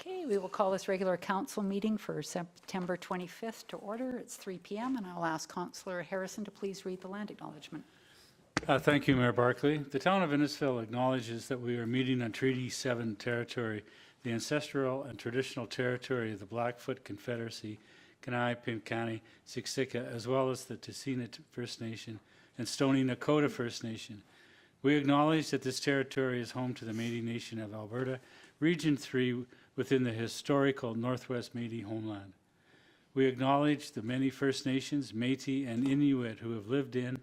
Okay, we will call this regular council meeting for September 25th to order. It's 3 p.m. and I'll ask Councillor Harrison to please read the land acknowledgement. Thank you, Mayor Barclay. The town of Innisfil acknowledges that we are meeting on Treaty 7 territory, the ancestral and traditional territory of the Blackfoot Confederacy, Kainai, Pinkani, Siksika, as well as the Tsuut'ina First Nation and Stoney Nakoda First Nation. We acknowledge that this territory is home to the Métis Nation of Alberta, Region 3, within the historical Northwest Métis homeland. We acknowledge the many First Nations, Métis, and Inuit who have lived in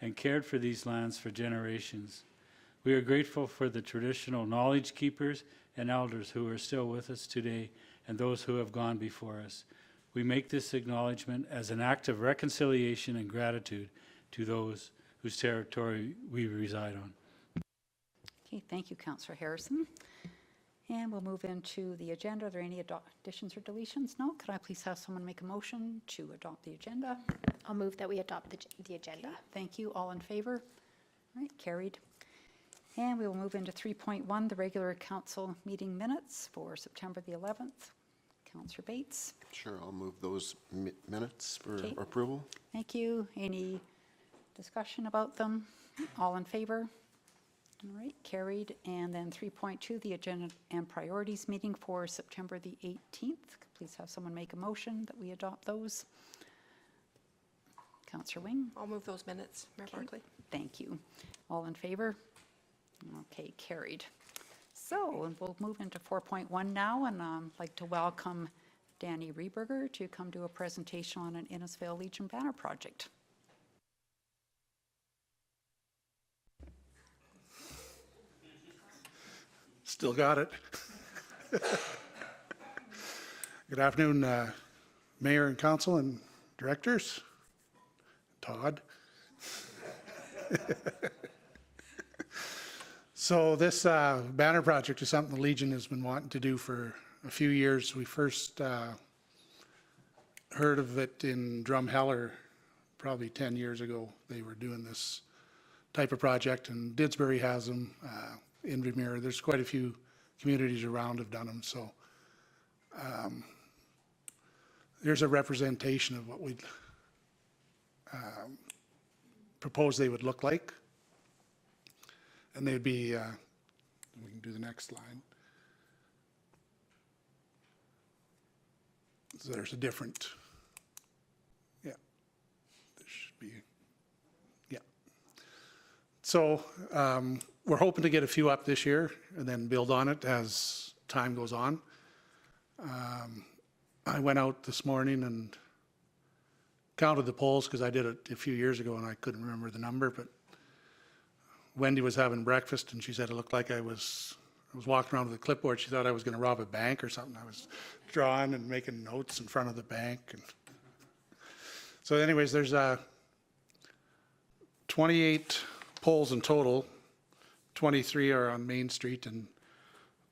and cared for these lands for generations. We are grateful for the traditional knowledge keepers and elders who are still with us today and those who have gone before us. We make this acknowledgement as an act of reconciliation and gratitude to those whose territory we reside on. Okay, thank you, Councillor Harrison. And we'll move into the agenda. Are there any additions or deletions? No? Could I please have someone make a motion to adopt the agenda? I'll move that we adopt the agenda. Okay, thank you. All in favor? All right, carried. And we will move into 3.1, the regular council meeting minutes for September the 11th. Councillor Bates. Sure, I'll move those minutes for Okay. approval. Thank you. Any discussion about them? All in favor? All right, carried. And then 3.2, the agenda and priorities meeting for September the 18th. Please have someone make a motion that we adopt those. Councillor Wing. I'll move those minutes, Mayor Barclay. Thank you. All in favor? Okay, carried. So we'll move into 4.1 now, and I'd like to welcome Danny Rieberger to come do a presentation on an Innisfil Legion banner project. Still got it. Good afternoon, Mayor and Council and Directors. Todd. So this banner project is something the Legion has been wanting to do for a few years. We first heard of it in Drumheller probably 10 years ago. They were doing this type of project, and Didsbury has them. Invermere, there's quite a few communities around have done them. So there's a representation of what we'd propose they would look like. And they'd be, we can do the next slide. So there's a different, yeah, there should be, yeah. So we're hoping to get a few up this year and then build on it as time goes on. I went out this morning and counted the poles because I did it a few years ago and I couldn't remember the number, but Wendy was having breakfast and she said it looked like I was walking around with a clipboard. She thought I was going to rob a bank or something. I was drawing and making notes in front of the bank. And so anyways, there's 28 poles in total. 23 are on Main Street and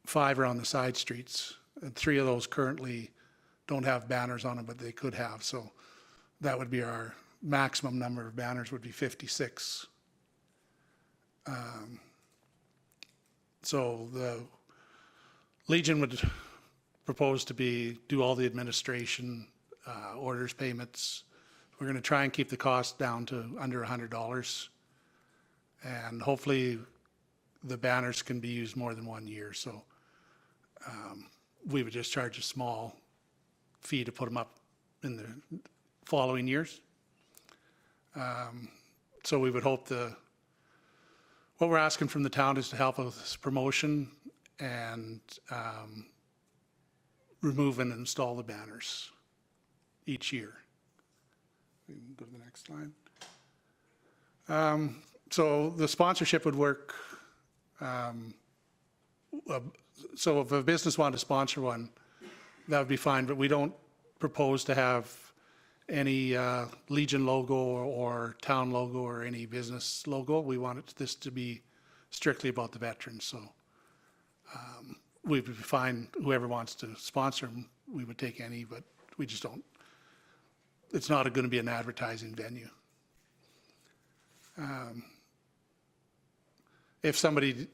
5 are on the side streets. And 3 of those currently don't have banners on them, but they could have. So that would be our maximum number of banners would be 56. So the Legion would propose to do all the administration, orders, payments. We're going to try and keep the cost down to under $100, and hopefully the banners can be used more than 1 year. So we would just charge a small fee to put them up in the following years. So we would hope what we're asking from the town is to help with this promotion and remove and install the banners each year. We can go to the next slide. So the sponsorship would work. So if a business wanted to sponsor one, that would be fine, but we don't propose to have any Legion logo or town logo or any business logo. We want this to be strictly about the veterans. So we would be fine, whoever wants to sponsor them, we would take any, but we just don't, it's not going to be an advertising venue. If somebody,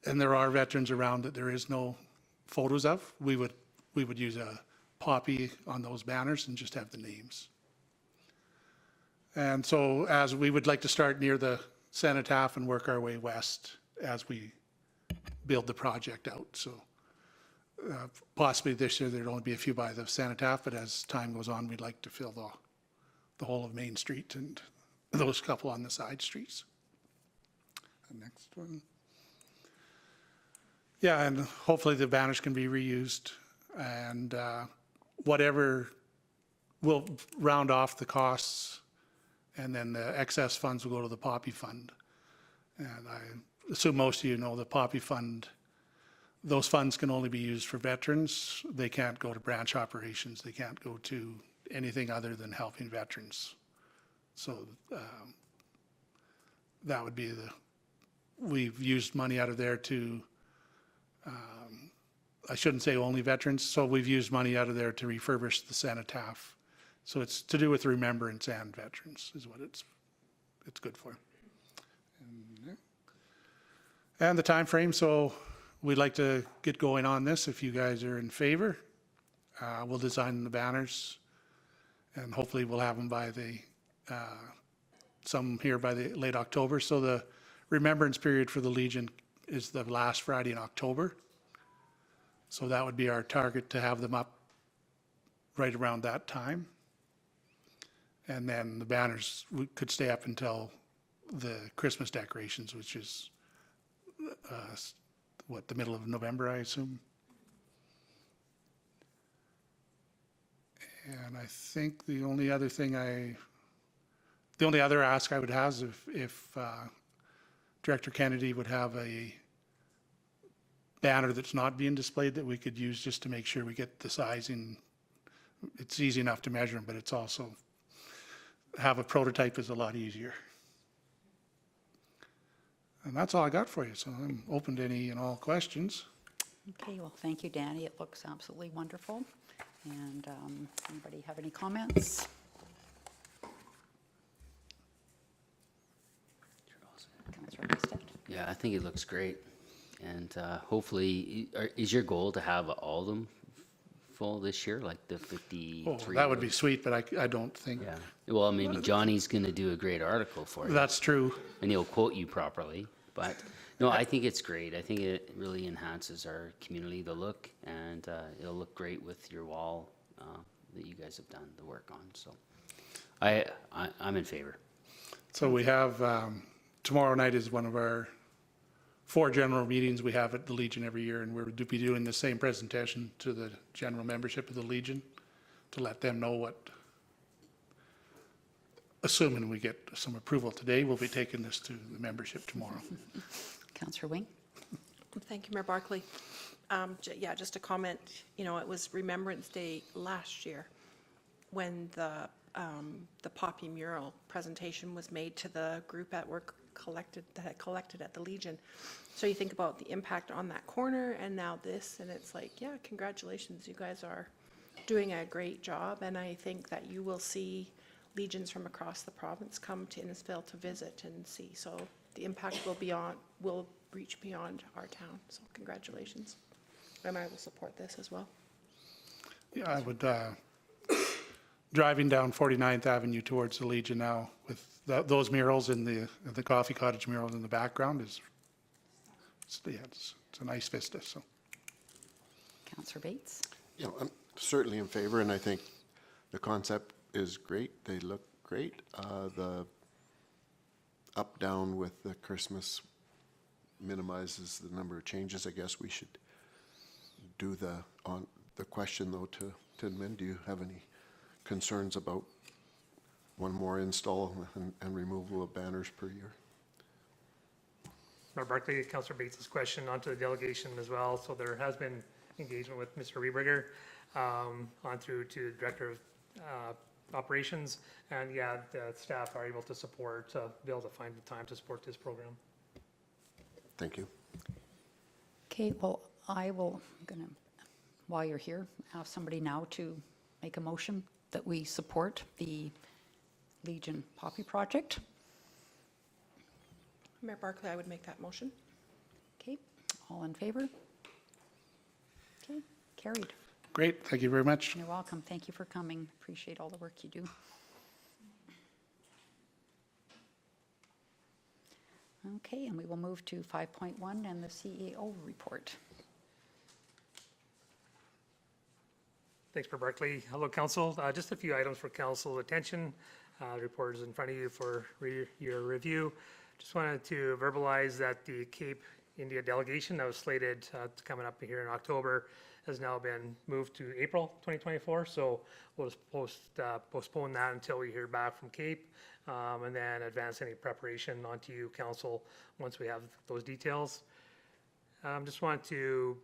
and there are veterans around that there is no photos of. We would use a poppy on those banners and just have the names. And so as we would like to start near the cenotaph and work our way west as we build the project out. So possibly this year there'd only be a few by the cenotaph, but as time goes on, we'd like to fill the whole of Main Street and those couple on the side streets. The next one. Yeah, and hopefully the banners can be reused, and whatever, we'll round off the costs, and then the excess funds will go to the Poppy Fund. And I assume most of you know the Poppy Fund, those funds can only be used for veterans. They can't go to branch operations. They can't go to anything other than helping veterans. So that would be we've used money out of there to, I shouldn't say only veterans, so we've used money out of there to refurbish the cenotaph. So it's to do with remembrance and veterans is what it's good for. And the time frame, so we'd like to get going on this if you guys are in favor. We'll design the banners and hopefully we'll have them by some here by the late October. So the remembrance period for the Legion is the last Friday in October. So that would be our target, to have them up right around that time. And then the banners could stay up until the Christmas decorations, which is the middle of November, I assume. And I think the only other ask I would have is if Director Kennedy would have a banner that's not being displayed that we could use just to make sure we get the sizing. It's easy enough to measure them, but it's also, have a prototype is a lot easier. And that's all I got for you, so I'm open to any and all questions. Okay, well, thank you, Danny. It looks absolutely wonderful. And anybody have any comments? Councillor Husted? Yeah, I think it looks great. And hopefully, is your goal to have all of them full this year, like the 53? Oh, that would be sweet, but I don't think. Yeah. Well, maybe Johnny's going to do a great article for you. That's true. And he'll quote you properly. But no, I think it's great. I think it really enhances our community, the look, and it'll look great with your wall that you guys have done the work on. So I'm in favor. So we have, tomorrow night is one of our 4 general meetings we have at the Legion every year, and we'll be doing the same presentation to the general membership of the Legion to let them know what, assuming we get some approval today, we'll be taking this to the membership tomorrow. Councillor Wing? Thank you, Mayor Barkley. Yeah, just a comment, it was Remembrance Day last year when the Poppy mural presentation was made to the group that had collected at the Legion. So you think about the impact on that corner and now this, and it's like, yeah, congratulations, you guys are doing a great job, and I think that you will see Legions from across the province come to Innisfil to visit and see. So the impact will reach beyond our town. So congratulations. And I will support this as well. Yeah, I would, driving down 49th Avenue towards the Legion now with those murals in the Coffee Cottage murals in the background it's a nice vista. So. Councillor Bates? Yeah, I'm certainly in favor, and I think the concept is great. They look great. The up-down with the Christmas minimizes the number of changes. I guess we should do the question, though, to Min. Do you have any concerns about one more install and removal of banners per year? Mayor Barkley, Councillor Bates' question onto the delegation as well. So there has been engagement with Mr. Rieberger on through to the Director of Operations. And yeah, the staff are able to support, be able to find the time to support this program. Thank you. Okay, well, while you're here, ask somebody now to make a motion that we support the Legion Poppy project. Mayor Barkley, I would make that motion. Okay, all in favor? Okay, carried. Great, thank you very much. You're welcome. Thank you for coming. Appreciate all the work you do. Okay, and we will move to 5.1 and the CEO report. Thanks, Mayor Barkley. Hello, Council. Just a few items for Council attention. The report is in front of you for your review. Just wanted to verbalize that the Cape India delegation that was slated to coming up here in October has now been moved to April 2024. So we'll just postpone that until we hear back from Cape, and then advance any preparation onto you, Council, once we have those details. Just want to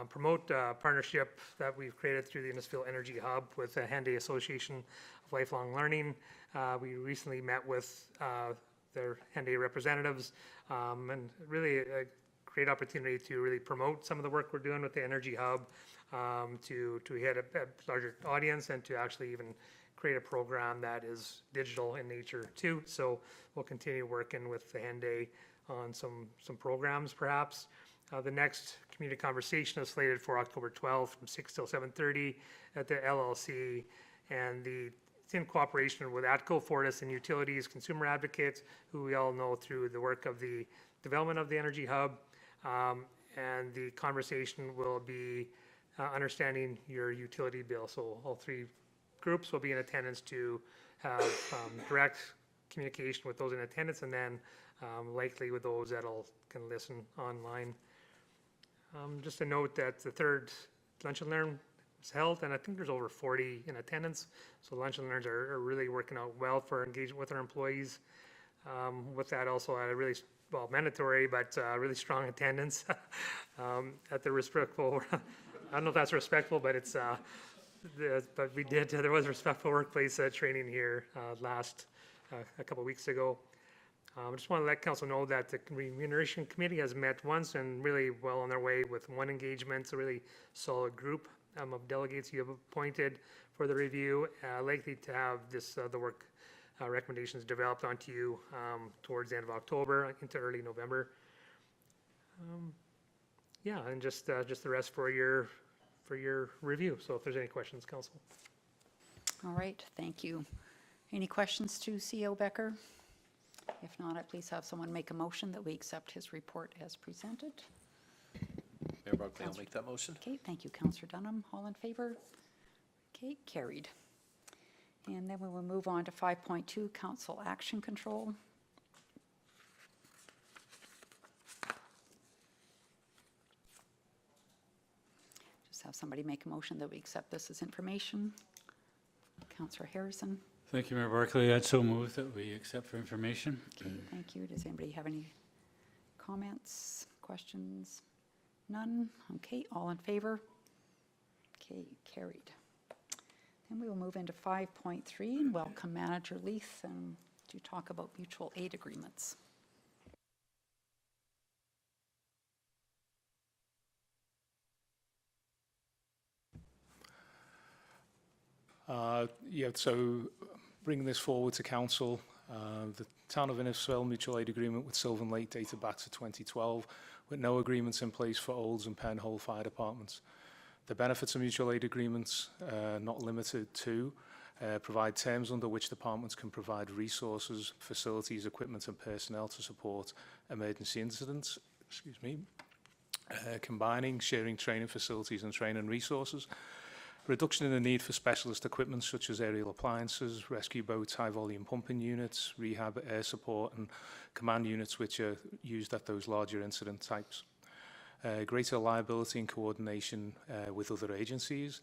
promote a partnership that we've created through the Innisfil Energy Hub with the Henday Association of Lifelong Learning. We recently met with their Henday representatives, and really a great opportunity to really promote some of the work we're doing with the Energy Hub, to hit a larger audience and to actually even create a program that is digital in nature too. So we'll continue working with the Henday on some programs perhaps. The next community conversation is slated for October 12th from 6 till 7:30 at the LLC, and it's in cooperation with ATCO, Fortis, and Utilities Consumer Advocates, who we all know through the work of the development of the Energy Hub. And the conversation will be understanding your utility bill. So all three groups will be in attendance to have direct communication with those in attendance, and then likely with those that can listen online. Just a note that the third Lunch and Learn was held, and I think there's over 40 in attendance. So Lunch and Learns are really working out well for engagement with our employees. With that, also had a really, mandatory, but really strong attendance at the respectful, I don't know if that's respectful, but it's, but there was respectful workplace training here a couple weeks ago. I just want to let Council know that the Remuneration Committee has met once and really well on their way with one engagement. It's a really solid group of delegates you have appointed for the review, likely to have the work recommendations developed onto you towards the end of October into early November. Yeah, and just the rest for your review. So if there's any questions, Council. All right, thank you. Any questions to CEO Becker? If not, I please have someone make a motion that we accept his report as presented. Mayor Barkley, I'll make that motion. Okay, thank you, Councillor Dunham. All in favor? Okay, carried. And then we will move on to 5.2, Council Action Control. Just have somebody make a motion that we accept this as information. Councillor Harrison. Thank you, Mayor Barkley. I'd so move that we accept for information. Okay, thank you. Does anybody have any comments, questions? None? Okay, all in favor? Okay, carried. Then we will move into 5.3 and welcome Manager Leith to talk about mutual aid agreements. So bringing this forward to Council, the Town of Innisfil mutual aid agreement with Sylvan Lake dated back to 2012, with no agreements in place for Olds and Penhole fire departments. The benefits of mutual aid agreements, not limited to, provide terms under which departments can provide resources, facilities, equipment and personnel to support emergency incidents, combining, sharing training facilities and training resources, reduction in the need for specialist equipment such as aerial appliances, rescue boats, high volume pumping units, rehab, air support and command units which are used at those larger incident types. Greater liability and coordination with other agencies,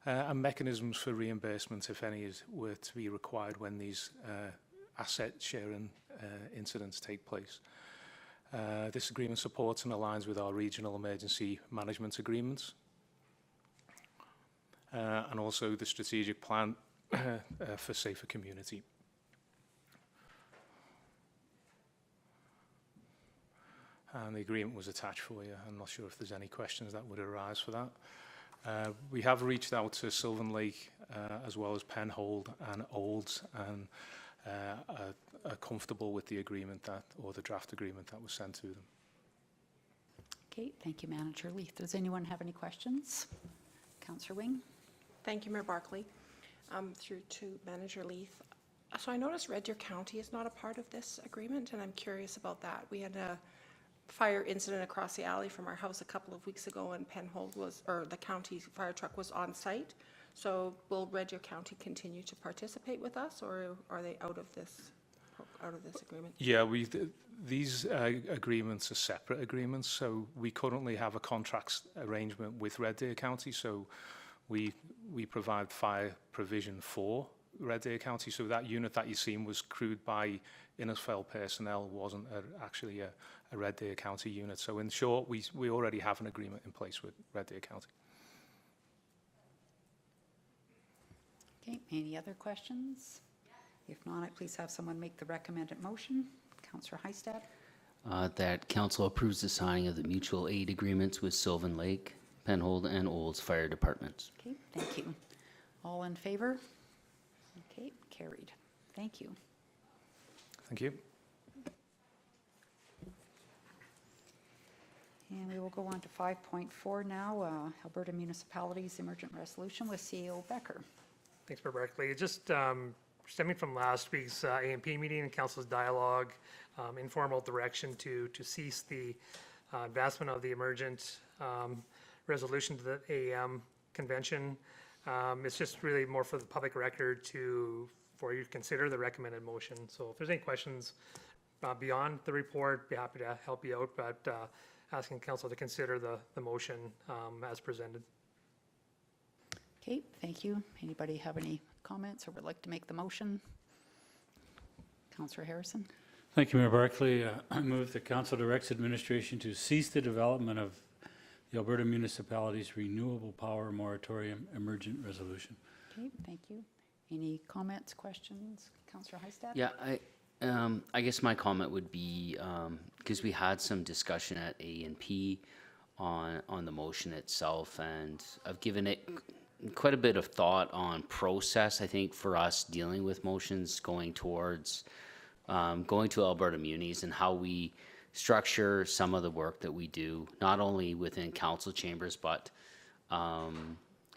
and mechanisms for reimbursement, if any, were to be required when these asset sharing incidents take place. This agreement supports and aligns with our regional emergency management agreements, and also the strategic plan for safer community. And the agreement was attached for you. I'm not sure if there's any questions that would arise for that. We have reached out to Sylvan Lake as well as Penhold and Olds, and are comfortable with the agreement or the draft agreement that was sent to them. Okay, thank you, Manager Leith. Does anyone have any questions? Councillor Wing? Thank you, Mayor Barkley. Through to Manager Leith. So I noticed Red Deer County is not a part of this agreement, and I'm curious about that. We had a fire incident across the alley from our house a couple of weeks ago, and Penhold was, or the county fire truck was on site. So will Red Deer County continue to participate with us, or are they out of this agreement? Yeah, these agreements are separate agreements, so we currently have a contracts arrangement with Red Deer County, so we provide fire provision for Red Deer County, so that unit that you've seen was crewed by Innisfail personnel, wasn't actually a Red Deer County unit. So in short, we already have an agreement in place with Red Deer County. Okay, any other questions? If not, I please have someone make the recommended motion. Councillor Heistad? That council approves the signing of the mutual aid agreements with Sylvan Lake, Penhold, and Olds Fire Departments. Okay, thank you. All in favor? Okay, carried. Thank you. Thank you. And we will go on to 5.4 now, Alberta Municipalities Emergent Resolution with CEO Becker. Thanks, Mayor Barkley. Just stemming from last week's AMP meeting and council's dialogue, informal direction to cease the advancement of the Emergent resolution to the AAM convention. It's just really more for the public record for you to consider the recommended motion. So if there's any questions beyond the report, be happy to help you out, but asking council to consider the motion as presented. Okay, thank you. Anybody have any comments or would like to make the motion? Councillor Harrison? Thank you, Mayor Barkley. I move the council directs administration to cease the development of the Alberta Municipalities Renewable Power Moratorium Emergent Resolution. Okay, thank you. Any comments, questions? Councillor Heistad? Yeah, I guess my comment would be, because we had some discussion at A&P on the motion itself, and I've given it quite a bit of thought on process, I think, for us dealing with motions going towards going to Alberta Munis and how we structure some of the work that we do, not only within council chambers, but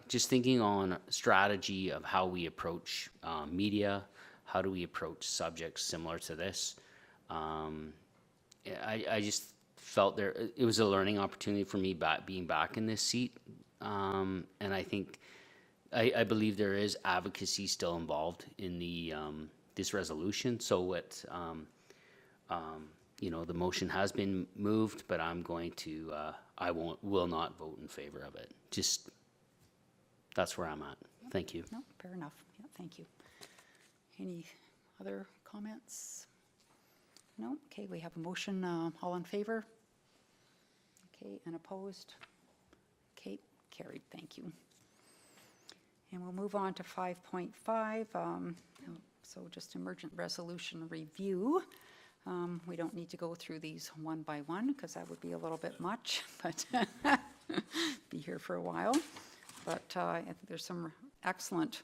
just thinking on strategy of how we approach media, how do we approach subjects similar to this. I just felt it was a learning opportunity for me being back in this seat, and I think I believe there is advocacy still involved in the this resolution. So what the motion has been moved, but I'm going to will not vote in favor of it. Just that's where I'm at. Thank you. No, fair enough. Yeah, thank you. Any other comments? No? Okay, we have a motion. All in favor? Okay, and opposed? Okay, carried. Thank you. And we'll move on to 5.5. So just emergent resolution review. We don't need to go through these one by one because that would be a little bit much, but be here for a while. But I think there's some excellent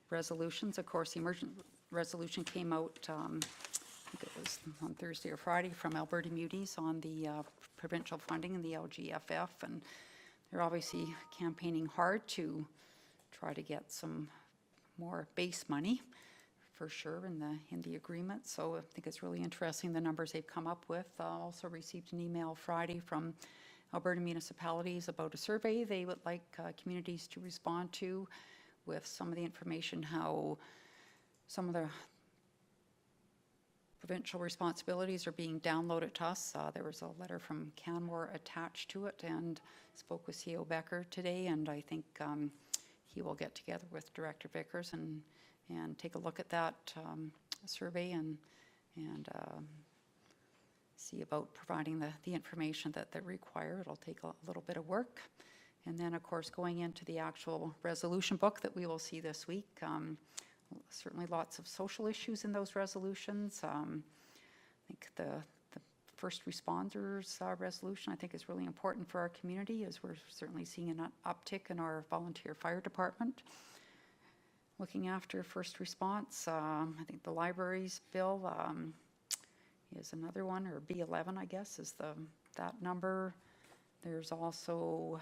resolutions. Of course, the emergent resolution came out, I think it was on Thursday or Friday, from Alberta Munis on the provincial funding and the LGFF, and they're obviously campaigning hard to try to get some more base money for sure in the agreement. So I think it's really interesting the numbers they've come up with. Also received an email Friday from Alberta Municipalities about a survey they would like communities to respond to with some of the information, how some of the provincial responsibilities are being downloaded to us. There was a letter from Canmore attached to it, and spoke with CEO Becker today, and I think he will get together with Director Vickers and take a look at that survey and see about providing the information that they require. It'll take a little bit of work. And then, of course, going into the actual resolution book that we will see this week, certainly lots of social issues in those resolutions. I think the first responders resolution, I think, is really important for our community, as we're certainly seeing an uptick in our volunteer fire department. Looking after first response, I think the libraries bill is another one, or B11, I guess, is that number. There's also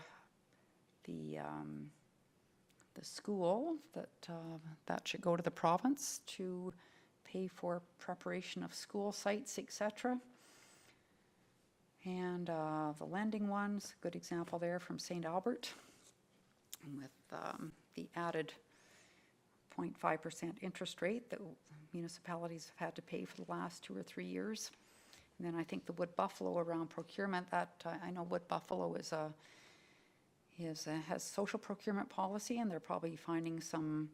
the school that should go to the province to pay for preparation of school sites, etc. And the lending one's a good example there from St. Albert with the added 0.5% interest rate that municipalities have had to pay for the last 2 or 3 years. And then I think the Wood Buffalo around procurement, that I know Wood Buffalo has social procurement policy, and they're probably finding some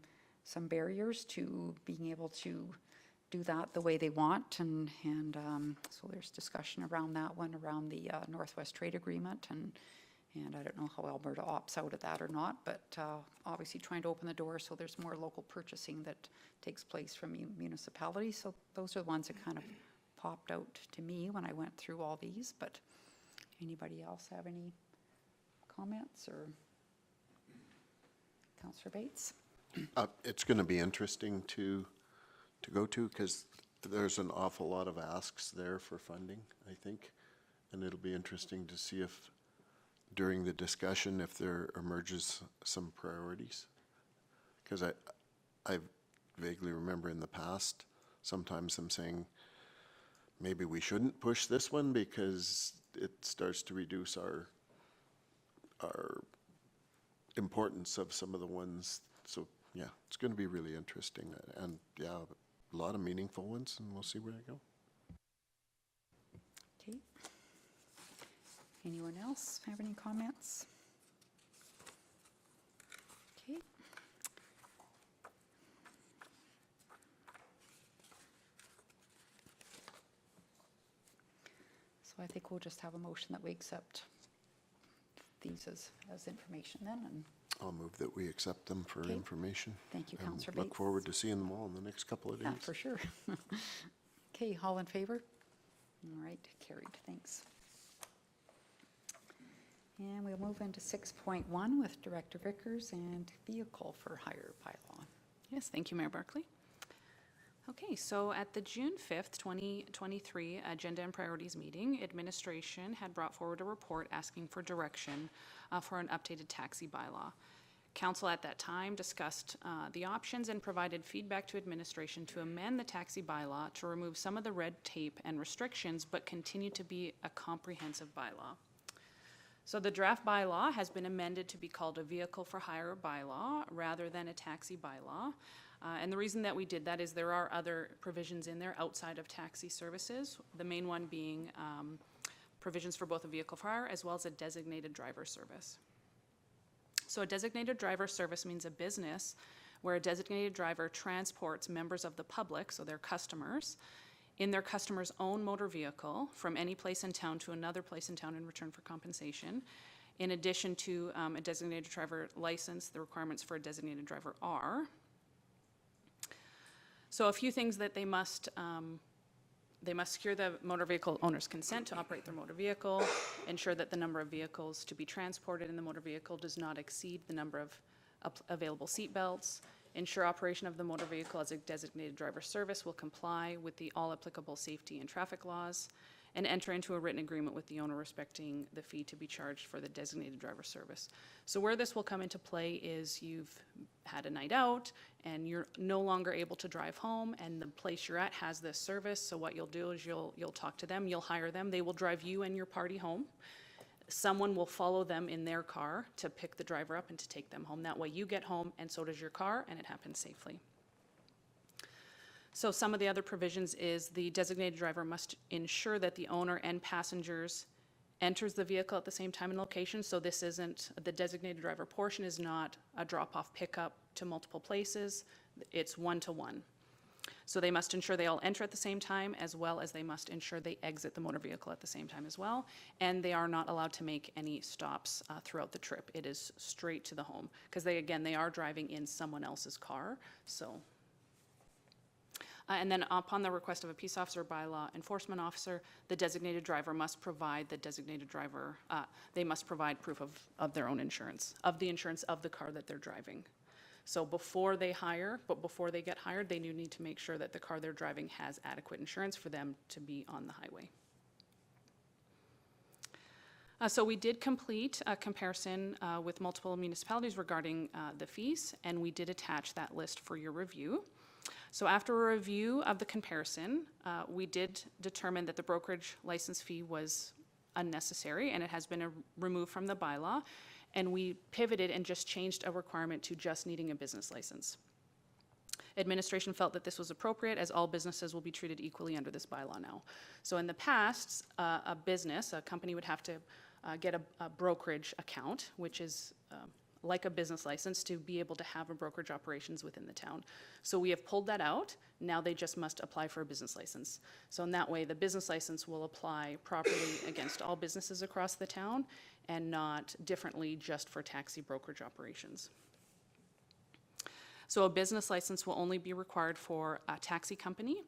barriers to being able to do that the way they want, and so there's discussion around that one, around the Northwest Trade Agreement, and I don't know how Alberta opts out of that or not, but obviously trying to open the door so there's more local purchasing that takes place from municipalities. So those are the ones that kind of popped out to me when I went through all these, but anybody else have any comments? Or Councillor Bates? It's going to be interesting to go to, because there's an awful lot of asks there for funding, I think. And it'll be interesting to see if, during the discussion, if there emerges some priorities. Because I vaguely remember in the past, sometimes them saying, maybe we shouldn't push this one because it starts to reduce our importance of some of the ones. So yeah, it's going to be really interesting, and yeah, a lot of meaningful ones, and we'll see where they go. Okay. Anyone else have any comments? Okay. So I think we'll just have a motion that we accept these as information then, and I'll move that we accept them for Okay. information. thank you, and Councillor Bates. look forward to seeing them all in the next couple of days. Yeah, for sure. Okay, all in favor? All right, carried, thanks. And we'll move into 6.1 with Director Vickers and vehicle for hire bylaw. Yes, thank you, Mayor Barkley. Okay, so at the June 5th, 2023 Agenda and Priorities meeting, administration had brought forward a report asking for direction for an updated taxi bylaw. Council at that time discussed the options and provided feedback to administration to amend the taxi bylaw to remove some of the red tape and restrictions, but continue to be a comprehensive bylaw. So the draft bylaw has been amended to be called a vehicle for hire bylaw rather than a taxi bylaw. And the reason that we did that is there are other provisions in there outside of taxi services, the main one being provisions for both a vehicle for hire as well as a designated driver service. So a designated driver service means a business where a designated driver transports members of the public, so their customers, in their customer's own motor vehicle from any place in town to another place in town in return for compensation. In addition to a designated driver license, the requirements for a designated driver are. So a few things that they must secure the motor vehicle owner's consent to operate their motor vehicle, ensure that the number of vehicles to be transported in the motor vehicle does not exceed the number of available seat belts, ensure operation of the motor vehicle as a designated driver service will comply with the all applicable safety and traffic laws, and enter into a written agreement with the owner respecting the fee to be charged for the designated driver service. So where this will come into play is you've had a night out and you're no longer able to drive home, and the place you're at has this service. So what you'll do is you'll talk to them, you'll hire them, they will drive you and your party home. Someone will follow them in their car to pick the driver up and to take them home. That way you get home and so does your car, and it happens safely. So some of the other provisions is the designated driver must ensure that the owner and passengers enters the vehicle at the same time and location. So this isn't, the designated driver portion is not a drop-off pickup to multiple places. It's one-to-one. So they must ensure they all enter at the same time, as well as they must ensure they exit the motor vehicle at the same time as well. And they are not allowed to make any stops throughout the trip. It is straight to the home, because they are driving in someone else's car. So. And then upon the request of a peace officer or bylaw enforcement officer, the designated driver must provide they must provide proof of their own insurance, of the insurance of the car that they're driving. So before they get hired, they do need to make sure that the car they're driving has adequate insurance for them to be on the highway. So we did complete a comparison with multiple municipalities regarding the fees, and we did attach that list for your review. So after a review of the comparison, we did determine that the brokerage license fee was unnecessary, and it has been removed from the bylaw, and we pivoted and just changed a requirement to just needing a business license. Administration felt that this was appropriate, as all businesses will be treated equally under this bylaw now. So in the past, a company would have to get a brokerage account, which is like a business license, to be able to have a brokerage operations within the town. So we have pulled that out. Now they just must apply for a business license. So in that way, the business license will apply properly against all businesses across the town and not differently just for taxi brokerage operations. So a business license will only be required for a taxi company,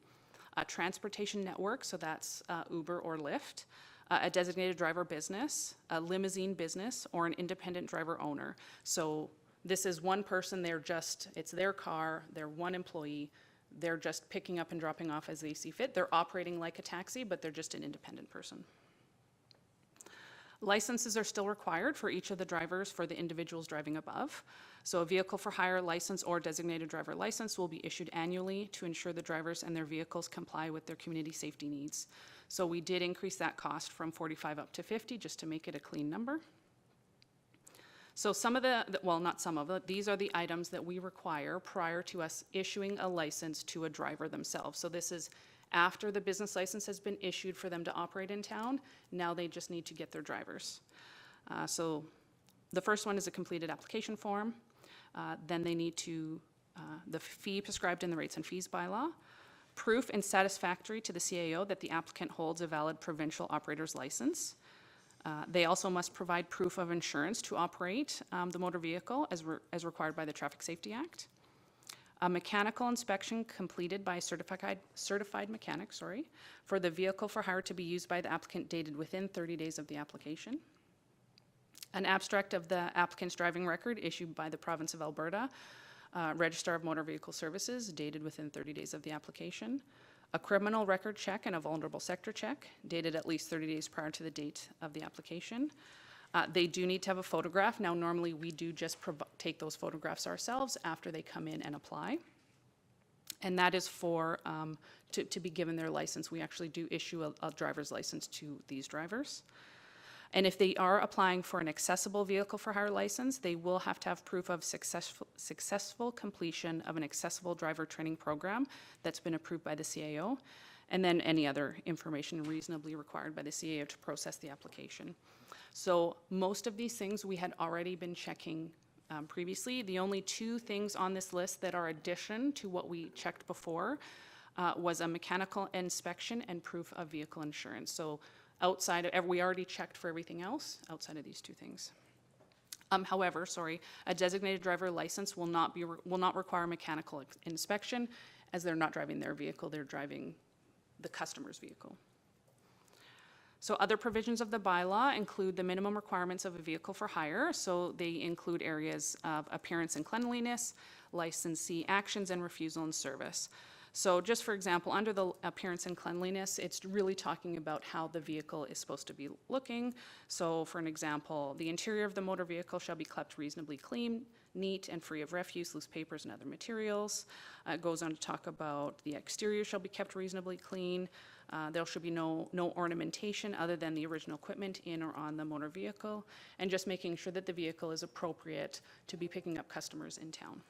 a transportation network, so that's Uber or Lyft, a designated driver business, a limousine business, or an independent driver owner. So this is one person, it's their car, they're one employee, they're just picking up and dropping off as they see fit. They're operating like a taxi, but they're just an independent person. Licenses are still required for each of the drivers for the individuals driving above. So a vehicle for hire license or designated driver license will be issued annually to ensure the drivers and their vehicles comply with their community safety needs. So we did increase that cost from 45 up to 50 just to make it a clean number. So some of these are the items that we require prior to us issuing a license to a driver themselves. So this is after the business license has been issued for them to operate in town. Now they just need to get their drivers. So the first one is a completed application form. Then they need the fee prescribed in the rates and fees bylaw, proof and satisfactory to the CAO that the applicant holds a valid provincial operator's license. They also must provide proof of insurance to operate the motor vehicle as required by the Traffic Safety Act. A mechanical inspection completed by a certified mechanic, for the vehicle for hire to be used by the applicant dated within 30 days of the application. An abstract of the applicant's driving record issued by the province of Alberta, Register of Motor Vehicle Services, dated within 30 days of the application. A criminal record check and a vulnerable sector check, dated at least 30 days prior to the date of the application. They do need to have a photograph. Now, normally we do just take those photographs ourselves after they come in and apply. And that is for, to be given their license. We actually do issue a driver's license to these drivers. And if they are applying for an accessible vehicle for hire license, they will have to have proof of successful completion of an accessible driver training program that's been approved by the CAO, and then any other information reasonably required by the CAO to process the application. So most of these things we had already been checking previously. The only two things on this list that are addition to what we checked before was a mechanical inspection and proof of vehicle insurance. So we already checked for everything else outside of these two things. However, a designated driver license will not require mechanical inspection, as they're not driving their vehicle, they're driving the customer's vehicle. So other provisions of the bylaw include the minimum requirements of a vehicle for hire. So they include areas of appearance and cleanliness, licensee actions, and refusal and service. So just for example, under the appearance and cleanliness, it's really talking about how the vehicle is supposed to be looking. So for an example, the interior of the motor vehicle shall be kept reasonably clean, neat, and free of refuse, loose papers, and other materials. It goes on to talk about the exterior shall be kept reasonably clean. There should be no ornamentation other than the original equipment in or on the motor vehicle, and just making sure that the vehicle is appropriate to be picking up customers in town.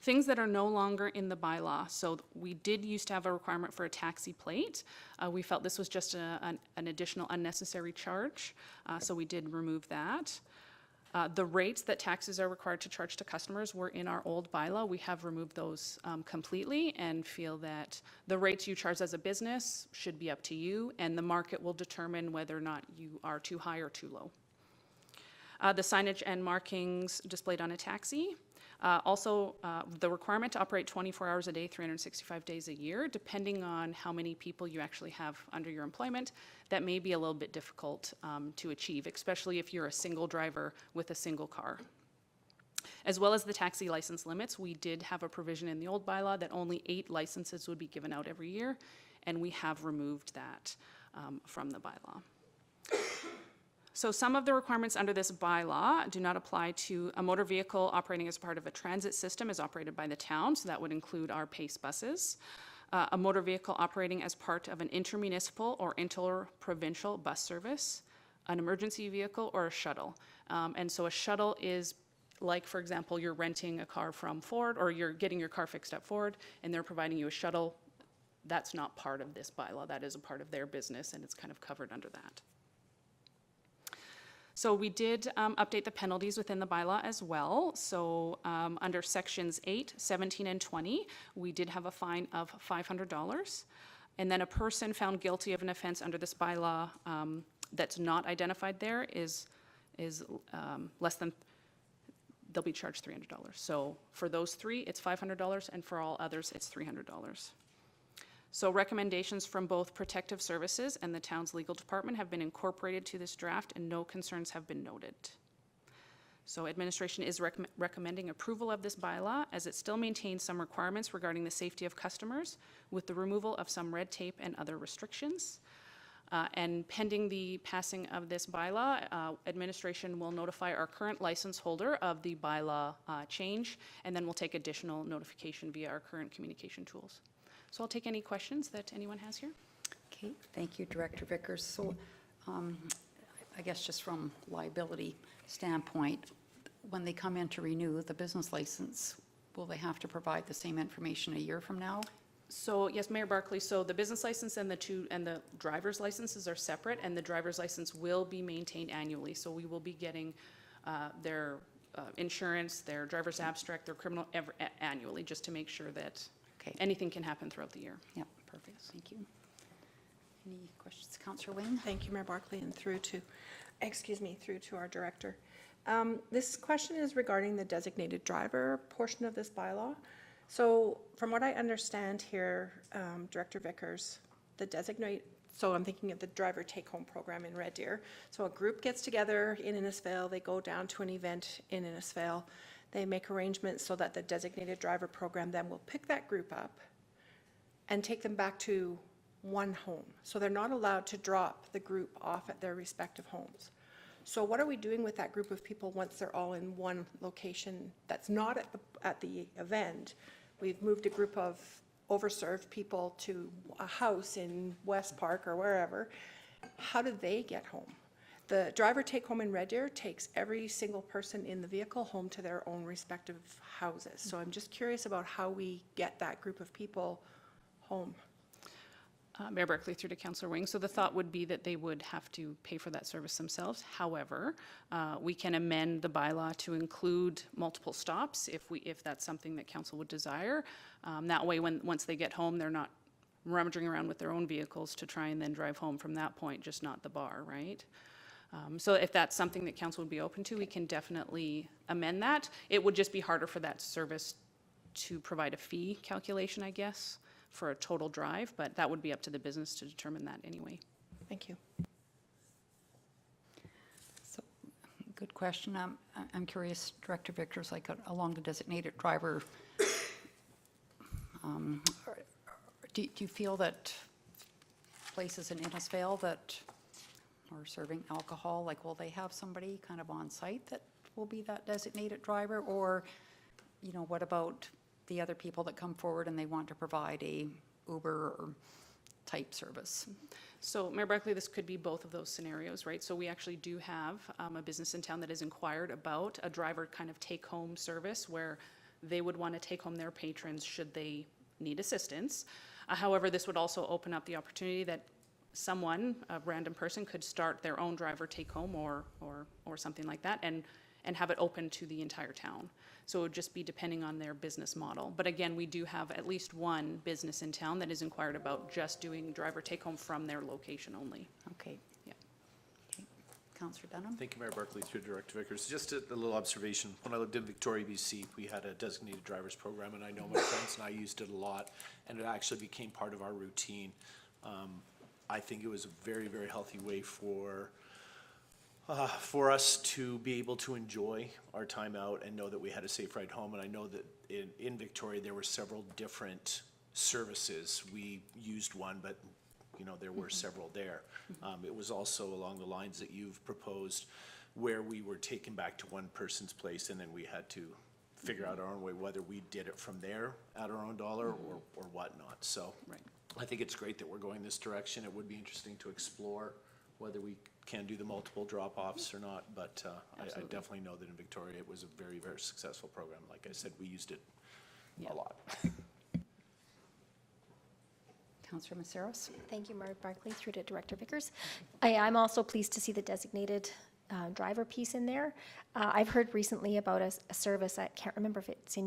Things that are no longer in the bylaw. So we did used to have a requirement for a taxi plate. We felt this was just an additional unnecessary charge, so we did remove that. The rates that taxis are required to charge to customers were in our old bylaw. We have removed those completely and feel that the rates you charge as a business should be up to you, and the market will determine whether or not you are too high or too low. The signage and markings displayed on a taxi. The requirement to operate 24 hours a day, 365 days a year, depending on how many people you actually have under your employment, that may be a little bit difficult to achieve, especially if you're a single driver with a single car. As well as the taxi license limits, we did have a provision in the old bylaw that only 8 licenses would be given out every year, and we have removed that from the bylaw. So some of the requirements under this bylaw do not apply to a motor vehicle operating as part of a transit system is operated by the town, so that would include our PACE buses. A motor vehicle operating as part of an intermunicipal or interprovincial bus service, an emergency vehicle, or a shuttle. And so a shuttle is like, for example, you're renting a car from Ford, or you're getting your car fixed at Ford, and they're providing you a shuttle. That's not part of this bylaw. That is a part of their business, and it's kind of covered under that. So we did update the penalties within the bylaw as well. So under sections 8, 17, and 20, we did have a fine of $500. And then a person found guilty of an offense under this bylaw that's not identified there is less than, they'll be charged $300. So for those three, it's $500, and for all others, it's $300. So recommendations from both Protective Services and the town's legal department have been incorporated to this draft, and no concerns have been noted. So administration is recommending approval of this bylaw, as it still maintains some requirements regarding the safety of customers, with the removal of some red tape and other restrictions. And pending the passing of this bylaw, administration will notify our current license holder of the bylaw change, and then we'll take additional notification via our current communication tools. So I'll take any questions that anyone has here. Okay, thank you, Director Vickers. So I guess just from liability standpoint, when they come in to renew the business license, will they have to provide the same information a year from now? So yes, Mayor Barkley, so the business license and the driver's licenses are separate, and the driver's license will be maintained annually. So we will be getting their insurance, their driver's abstract, their criminal annually, just to make sure that anything can happen throughout the year. Yep, perfect, thank you. Any questions, Councillor Wing? Thank you, Mayor Barkley, and through to our director. This question is regarding the designated driver portion of this bylaw. So from what I understand here, Director Vickers, so I'm thinking of the driver take-home program in Red Deer. So a group gets together in Innisfail, they go down to an event in Innisfail, they make arrangements so that the designated driver program then will pick that group up and take them back to one home. So they're not allowed to drop the group off at their respective homes. So what are we doing with that group of people once they're all in one location that's not at the event? We've moved a group of overserved people to a house in West Park or wherever. How do they get home? The driver take home in Red Deer takes every single person in the vehicle home to their own respective houses. So I'm just curious about how we get that group of people home. Mayor Barkley, through to Councillor Wing. So the thought would be that they would have to pay for that service themselves. However, we can amend the bylaw to include multiple stops if that's something that council would desire. That way, once they get home, they're not rummaging around with their own vehicles to try and then drive home from that point, just not the bar, right? So if that's something that council would be open to, we can definitely amend that. It would just be harder for that service to provide a fee calculation, I guess, for a total drive, but that would be up to the business to determine that anyway. Thank you. So, good question. I'm curious, Director Vickers, like along the designated driver, do you feel that places in Innisfail that are serving alcohol, like will they have somebody kind of on site that will be that designated driver? Or, you know, what about the other people that come forward and they want to provide a Uber or type service? So Mayor Barkley, this could be both of those scenarios, right? So we actually do have a business in town that has inquired about a driver kind of take-home service where they would want to take home their patrons should they need assistance. However, this would also open up the opportunity that someone, a random person, could start their own driver take-home or something like that and have it open to the entire town. So it would just be depending on their business model. But again, we do have at least one business in town that is inquired about just doing driver take-home from their location only. Okay. Yeah. Okay. Councillor Dunham? Thank you, Mayor Barkley, through Director Vickers. Just a little observation. When I lived in Victoria, BC, we had a designated drivers program, and I know my friends and I used it a lot, and it actually became part of our routine. I think it was a very, very healthy way for us to be able to enjoy our time out and know that we had a safe ride home. And I know that in Victoria, there were several different services. We used one, but there were several there. It was also along the lines that you've proposed, where we were taken back to one person's place, and then we had to figure out our own way, whether we did it from there at our own dollar or whatnot. So Right. I think it's great that we're going this direction. It would be interesting to explore whether we can do the multiple drop-offs or not, but I definitely know that in Victoria, it was a very, very successful program. Like I said, we used it Yeah. a lot. Councillor Maceros? Thank you, Mayor Barkley, through to Director Vickers. I'm also pleased to see the designated driver piece in there. I've heard recently about a service, I can't remember if it's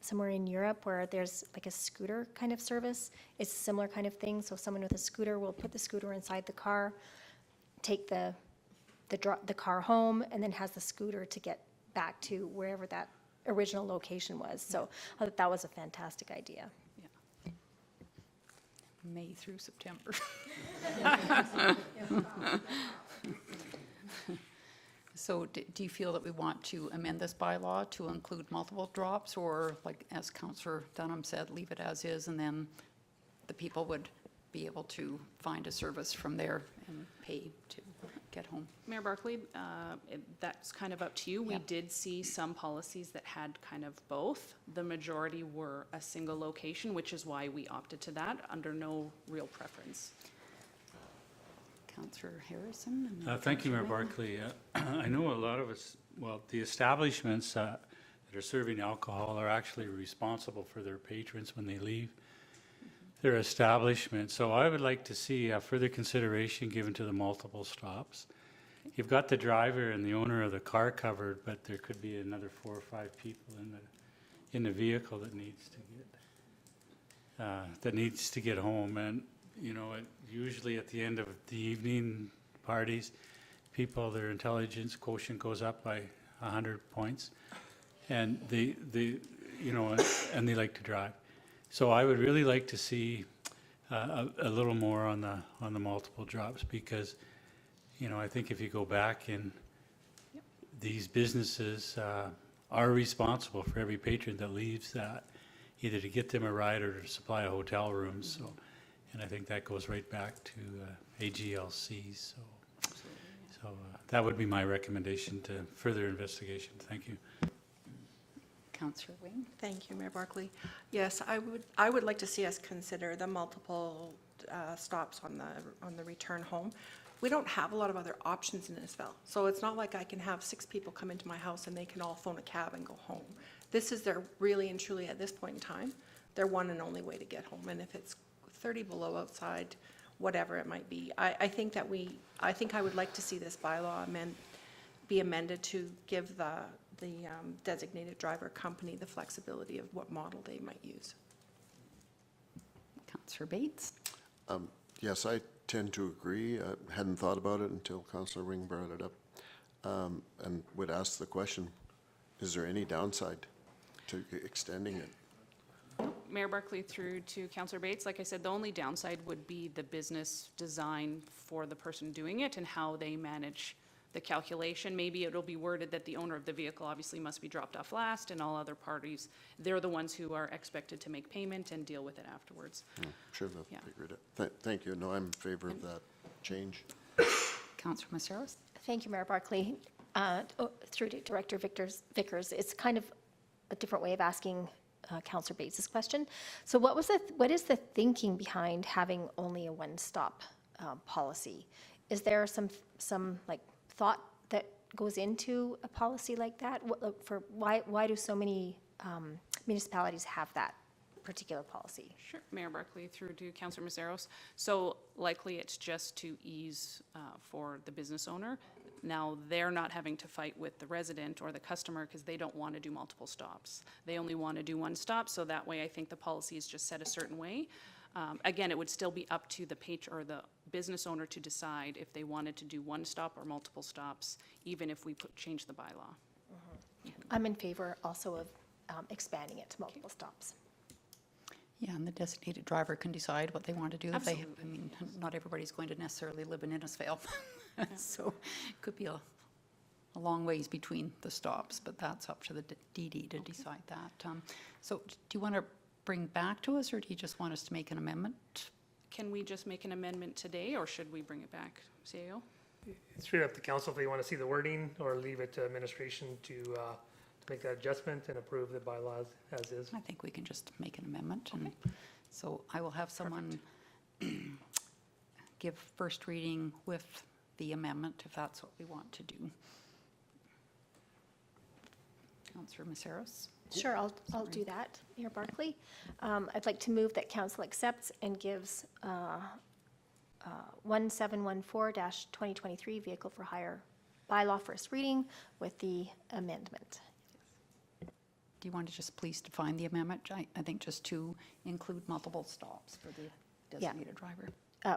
somewhere in Europe, where there's like a scooter kind of service. It's a similar kind of thing, so someone with a scooter will put the scooter inside the car, take the car home, and then has the scooter to get back to wherever that original location was. So I thought that was a fantastic idea. May through September. So do you feel that we want to amend this bylaw to include multiple drops, or like as Councillor Dunham said, leave it as is, and then the people would be able to find a service from there and pay to get home? Mayor Barkley, that's kind of up to you. We Yeah. did see some policies that had kind of both. The majority were a single location, which is why we opted to that, under no real preference. Councillor Harrison? and then Thank you, Mayor Councillor Wayne. Barkley. I know a lot of us, well, the establishments that are serving alcohol are actually responsible for their patrons when they leave their establishment. So I would like to see further consideration given to the multiple stops. You've got the driver and the owner of the car covered, but there could be another 4 or 5 people in the vehicle that needs to get home. And usually at the end of the evening parties, their intelligence quotient goes up by 100 points, and they like to drive. So I would really like to see a little more on the multiple drops, because I think if you go back in, these businesses are responsible for every patron that leaves that, either to get them a ride or to supply a hotel room. So, and I think that goes right back to AGLC. So that would be my recommendation to further investigation. Thank you. Councillor Wayne? Thank you, Mayor Barkley. Yes, I would like to see us consider the multiple stops on the return home. We don't have a lot of other options in Innisfil, so it's not like I can have 6 people come into my house and they can all phone a cab and go home. This is their, really and truly at this point in time, their one and only way to get home. And if it's 30 below outside, whatever it might be, I think I would like to see this bylaw be amended to give the designated driver company the flexibility of what model they might use. Councillor Bates? Yes, I tend to agree. I hadn't thought about it until Councillor Ring brought it up, and would ask the question, is there any downside to extending it? Mayor Barkley, through to Councillor Bates, like I said, the only downside would be the business design for the person doing it and how they manage the calculation. Maybe it'll be worded that the owner of the vehicle obviously must be dropped off last, and all other parties, they're the ones who are expected to make payment and deal with it afterwards. Should have Yeah. figured it. Thank you. No, I'm in favor of that change. Councillor Maceros? Thank you, Mayor Barkley. Through to Director Vickers, it's kind of a different way of asking Councillor Bates' question. So what is the thinking behind having only a one-stop policy? Is there some like thought that goes into a policy like that? Why do so many municipalities have that particular policy? Sure, Mayor Barkley, through to Councillor Maceros. So likely it's just to ease for the business owner. Now, they're not having to fight with the resident or the customer because they don't want to do multiple stops. They only want to do one stop, so that way I think the policy is just set a certain way. Again, it would still be up to the patron or the business owner to decide if they wanted to do one stop or multiple stops, even if we change the bylaw. I'm in favor also of expanding it to multiple stops. Yeah, and the designated driver can decide what they want to do. Absolutely. Not everybody's going to necessarily live in Innisfil. So it could be a long ways between the stops, but that's up to the DD to decide that. So do you want to bring back to us, or do you just want us to make an amendment can we just make an amendment today, or should we bring it back, CAO? It's really up to council if they want to see the wording or leave it to administration to make that adjustment and approve the bylaws as is. I think we can just make an amendment. And so I will have someone give first reading with the amendment, if that's what we want to do. Councillor Maceros? Sure, I'll do that, Mayor Barkley. I'd like to move that council accepts and gives 1714-2023 vehicle for hire bylaw first reading with the amendment. Do you want to just please define the amendment? I think just to include multiple stops for the designated driver.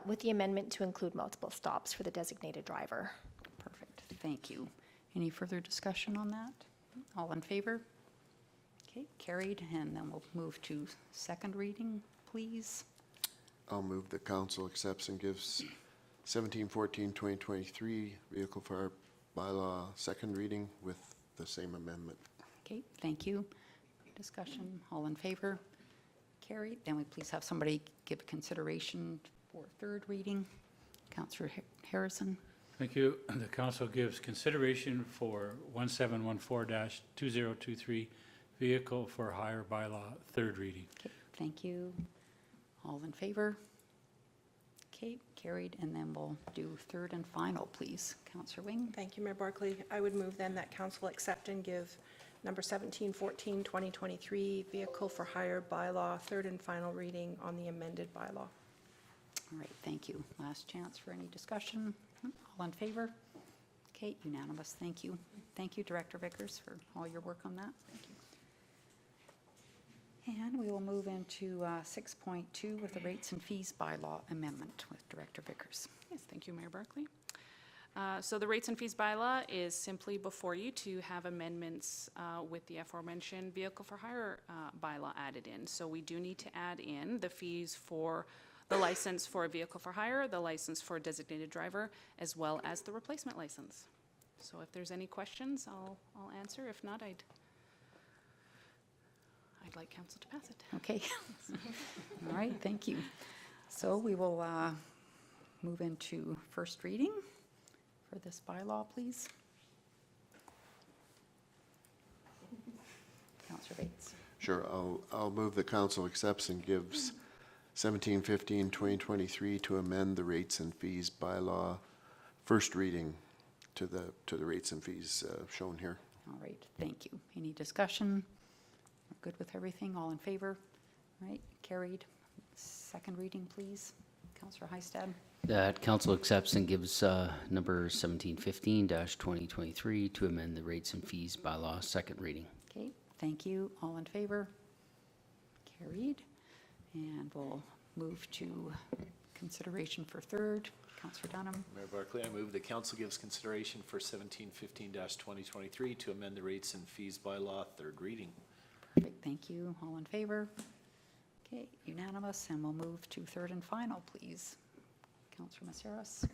With the amendment to include multiple stops for the designated driver. Perfect, thank you. Any further discussion on that? All in favor? Okay, carried, and then we'll move to second reading, please. I'll move the council accepts and gives 1714-2023 vehicle for our bylaw second reading with the same amendment. Okay, thank you. Discussion, all in favor? Carried. Then we please have somebody give consideration for third reading. Councillor Harrison. Thank you. The council gives consideration for 1714-2023 vehicle for hire bylaw third reading. Okay, thank you. All in favor? Okay, carried. And then we'll do third and final, please. Councillor Wing. Thank you, Mayor Barkley. I would move then that council accept and give number 1714-2023 vehicle for hire bylaw third and final reading on the amended bylaw. All right, thank you. Last chance for any discussion. All in favor? Okay, unanimous. Thank you. Thank you, Director Vickers, for all your work on that. Thank you. And we will move into 6.2 with the rates and fees bylaw amendment with Director Vickers. Yes, thank you, Mayor Barkley. So the rates and fees bylaw is simply before you to have amendments with the aforementioned vehicle for hire bylaw added in. So we do need to add in the fees for the license for a vehicle for hire, the license for a designated driver, as well as the replacement license. So if there's any questions, I'll answer. If not, I'd like council to pass it. Okay. All right, thank you. So we will move into first reading for this bylaw, please. Councillor Bates. Sure, I'll move the council accepts and gives 1715-2023 to amend the rates and fees bylaw first reading to the rates and fees shown here. All right, thank you. Any discussion? We're good with everything? All in favor? All right, carried. Second reading, please. Councillor Hystad. That council accepts and gives number 1715-2023 to amend the rates and fees bylaw second reading. Okay, thank you. All in favor? Carried. And we'll move to consideration for third. Councillor Dunham. Mayor Barkley, I move the council gives consideration for 1715-2023 to amend the rates and fees bylaw third reading. Perfect, thank you. All in favor? Okay, unanimous, and we'll move to third and final, please. Councillor Maceros.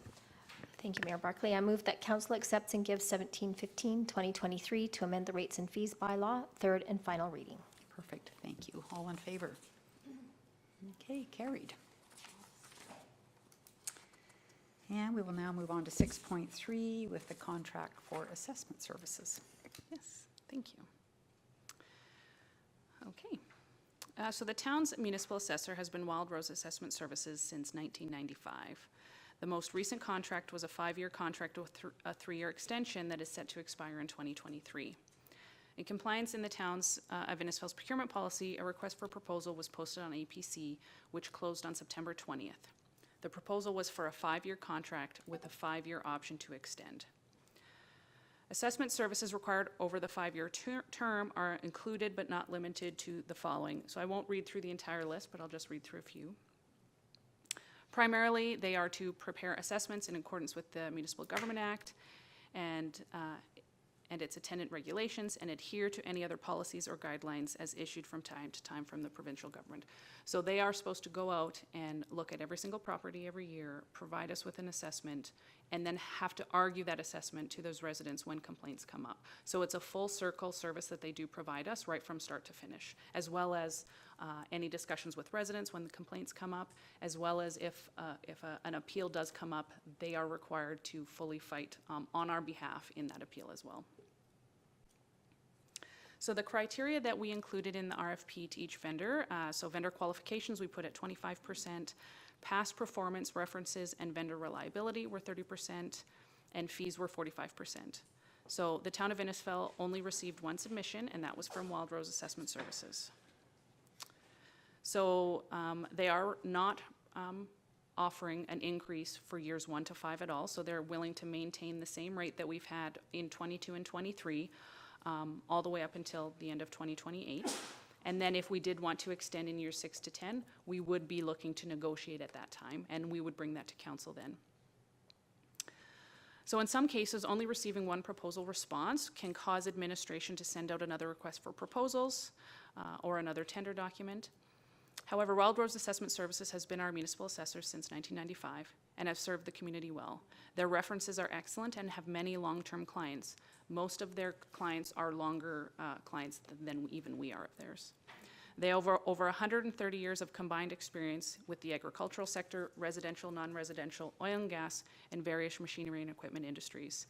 Thank you, Mayor Barkley. I move that council accepts and gives 1715-2023 to amend the rates and fees bylaw third and final reading. Perfect, thank you. All in favor? Okay, carried. And we will now move on to 6.3 with the contract for assessment services. Yes, thank you. Okay. So the town's municipal assessor has been Wild Rose Assessment Services since 1995. The most recent contract was a 5-year contract with a 3-year extension that is set to expire in 2023. In compliance in the town's of Innisfil's procurement policy, a request for proposal was posted on APC, which closed on September 20th. The proposal was for a 5-year contract with a 5-year option to extend. Assessment services required over the 5-year term are included but not limited to the following. So I won't read through the entire list, but I'll just read through a few. Primarily, they are to prepare assessments in accordance with the Municipal Government Act and its attendant regulations, and adhere to any other policies or guidelines as issued from time to time from the provincial government. So they are supposed to go out and look at every single property every year, provide us with an assessment, and then have to argue that assessment to those residents when complaints come up. So it's a full circle service that they do provide us right from start to finish, as well as any discussions with residents when the complaints come up, as well as if an appeal does come up, they are required to fully fight on our behalf in that appeal as well. So the criteria that we included in the RFP to each vendor, so vendor qualifications we put at 25%, past performance references and vendor reliability were 30%, and fees were 45%. So the town of Innisfil only received one submission, and that was from Wild Rose Assessment Services. So they are not offering an increase for years 1 to 5 at all, so they're willing to maintain the same rate that we've had in 22 and 23, all the way up until the end of 2028. And then if we did want to extend in years 6 to 10, we would be looking to negotiate at that time, and we would bring that to council then. So in some cases, only receiving one proposal response can cause administration to send out another request for proposals or another tender document. However, Wild Rose Assessment Services has been our municipal assessor since 1995 and have served the community well. Their references are excellent and have many long-term clients. Most of their clients are longer clients than even we are of theirs. They have over 130 years of combined experience with the agricultural sector, residential, non-residential, oil and gas, and various machinery and equipment industries.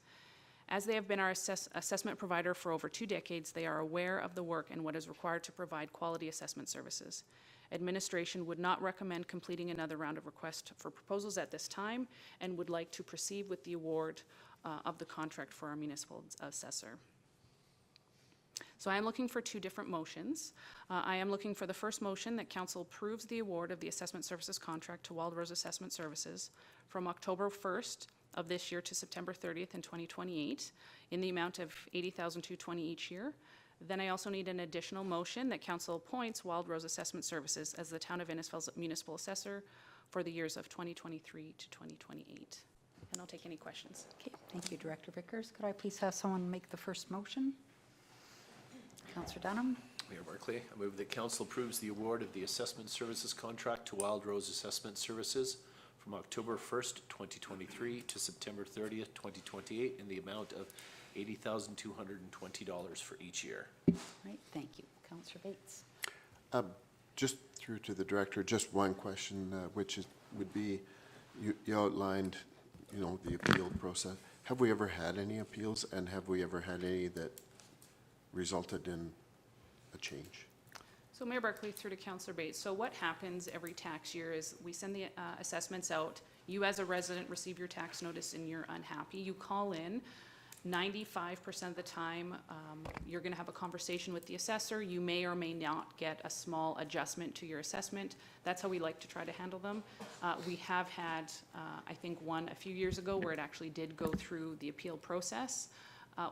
As they have been our assessment provider for over 2 decades, they are aware of the work and what is required to provide quality assessment services. Administration would not recommend completing another round of requests for proposals at this time and would like to proceed with the award of the contract for our municipal assessor. So I am looking for 2 different motions. I am looking for the first motion that council approves the award of the assessment services contract to Wild Rose Assessment Services from October 1st of this year to September 30th in 2028 in the amount of $80,220 each year. Then I also need an additional motion that council appoints Wild Rose Assessment Services as the town of Innisfil's municipal assessor for the years of 2023 to 2028. And I'll take any questions. Okay, thank you, Director Vickers. Could I please have someone make the first motion? Councillor Dunham. Mayor Barclay, I move that council approves the award of the assessment services contract to Wild Rose Assessment Services from October 1st, 2023 to September 30th, 2028 in the amount of $80,220 for each year. Right, thank you. Councillor Bates. Just through to the director, just one question, which would be, you outlined, the appeal process. Have we ever had any appeals, and have we ever had any that resulted in a change? So Mayor Barclay, through to Councillor Bates. So what happens every tax year is we send the assessments out. You as a resident receive your tax notice and you're unhappy. You call in. 95% of the time, you're going to have a conversation with the assessor. You may or may not get a small adjustment to your assessment. That's how we like to try to handle them. We have had, I think, one a few years ago where it actually did go through the appeal process,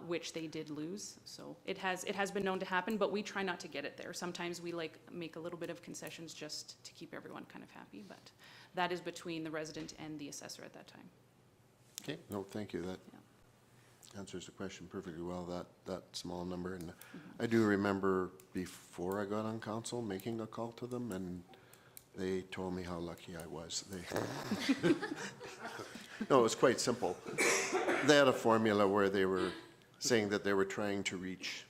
which they did lose. So it has been known to happen, but we try not to get it there. Sometimes we make a little bit of concessions just to keep everyone kind of happy, but that is between the resident and the assessor at that time. Okay, no, thank you. That answers the question perfectly well, that small number. And I do remember before I got on council making a call to them, and they told me how lucky I was. No, it was quite simple. They had a formula where they were saying that they were trying to reach